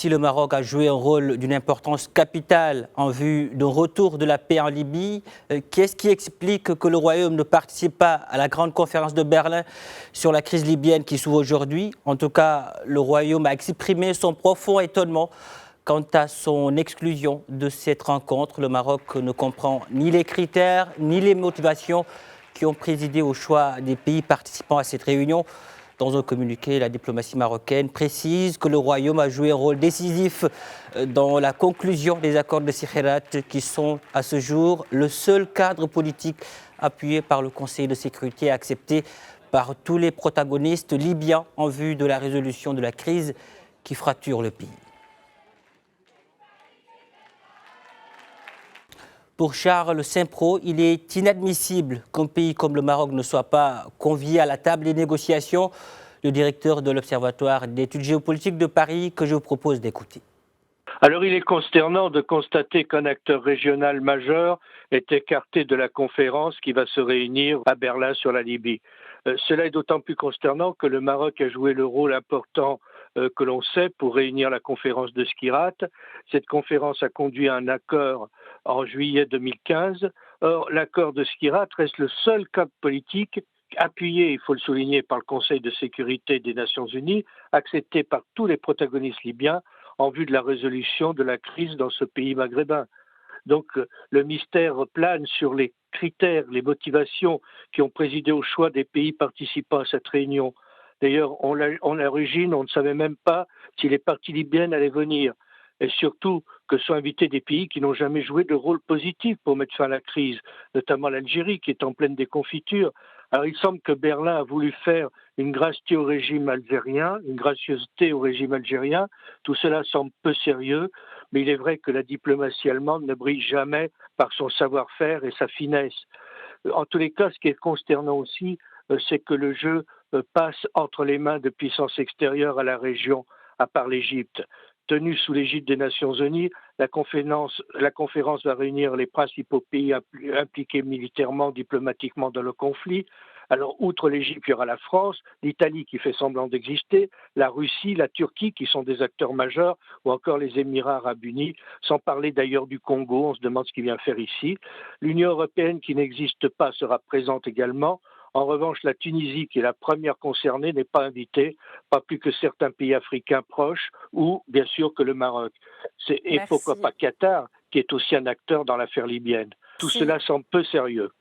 Si le Maroc a joué un rôle d'une importance capitale en vue d'un retour de la paix en Libye, qu'est-ce qui explique que le Royaume ne participe pas à la grande conférence de Berlin sur la crise libyenne qui s'ouvre aujourd'hui? En tout cas, le Royaume a exprimé son profond étonnement quant à son exclusion de cette rencontre. Le Maroc ne comprend ni les critères ni les motivations qui ont présidé au choix des pays participants à cette réunion. Dans un communiqué, la diplomatie marocaine précise que le Royaume a joué un rôle décisif dans la conclusion des accords de Sikhirat, qui sont à ce jour le seul cadre politique appuyé par le Conseil de sécurité et accepté par tous les protagonistes libyens en vue de la résolution de la crise qui fracture le pays. Pour Charles Saint-Pro, il est inadmissible qu'un pays comme le Maroc ne soit pas convié à la table des négociations. Le directeur de l'Observatoire d'études géopolitiques de Paris, que je vous propose d'écouter. Alors il est consternant de constater qu'un acteur régional majeur est écarté de la conférence qui va se réunir à Berlin sur la Libye. Cela est d'autant plus consternant que le Maroc a joué le rôle important que l'on sait pour réunir la conférence de Skhirat. Cette conférence a conduit à un accord en juillet 2015. Or, l'accord de Skhirat reste le seul cadre politique appuyé, il faut le souligner, par le Conseil de sécurité des Nations Unies, accepté par tous les protagonistes libyens en vue de la résolution de la crise dans ce pays maghrébin. Donc le mystère plane sur les critères, les motivations qui ont présidé au choix des pays participants à cette réunion. D'ailleurs, en l'origine, on ne savait même pas si les parties libyennes allaient venir. Et surtout que sont invités des pays qui n'ont jamais joué de rôle positif pour mettre fin à la crise, notamment l'Algérie qui est en pleine déconfiture. Alors il semble que Berlin a voulu faire une gracieuseté au régime algérien, Tout cela semble peu sérieux, mais il est vrai que la diplomatie allemande ne brille jamais par son savoir-faire et sa finesse. En tous les cas, ce qui est consternant aussi, c'est que le jeu passe entre les mains de puissances extérieures à la région, à part l'Égypte. Tenue sous l'égide des Nations Unies, la conférence va réunir les principaux pays impliqués militairement, diplomatiquement dans le conflit. Alors, outre l'Égypte, il y aura la France, l'Italie qui fait semblant d'exister, la Russie, la Turquie qui sont des acteurs majeurs, ou encore les Émirats arabes unis, sans parler d'ailleurs du Congo, on se demande ce qu'il vient faire ici. L'Union européenne qui n'existe pas sera présente également. En revanche, la Tunisie, qui est la première concernée, n'est pas invitée, pas plus que certains pays africains proches, ou bien sûr que le Maroc. Et pourquoi pas Qatar, qui est aussi un acteur dans l'affaire libyenne. Tout cela semble peu sérieux.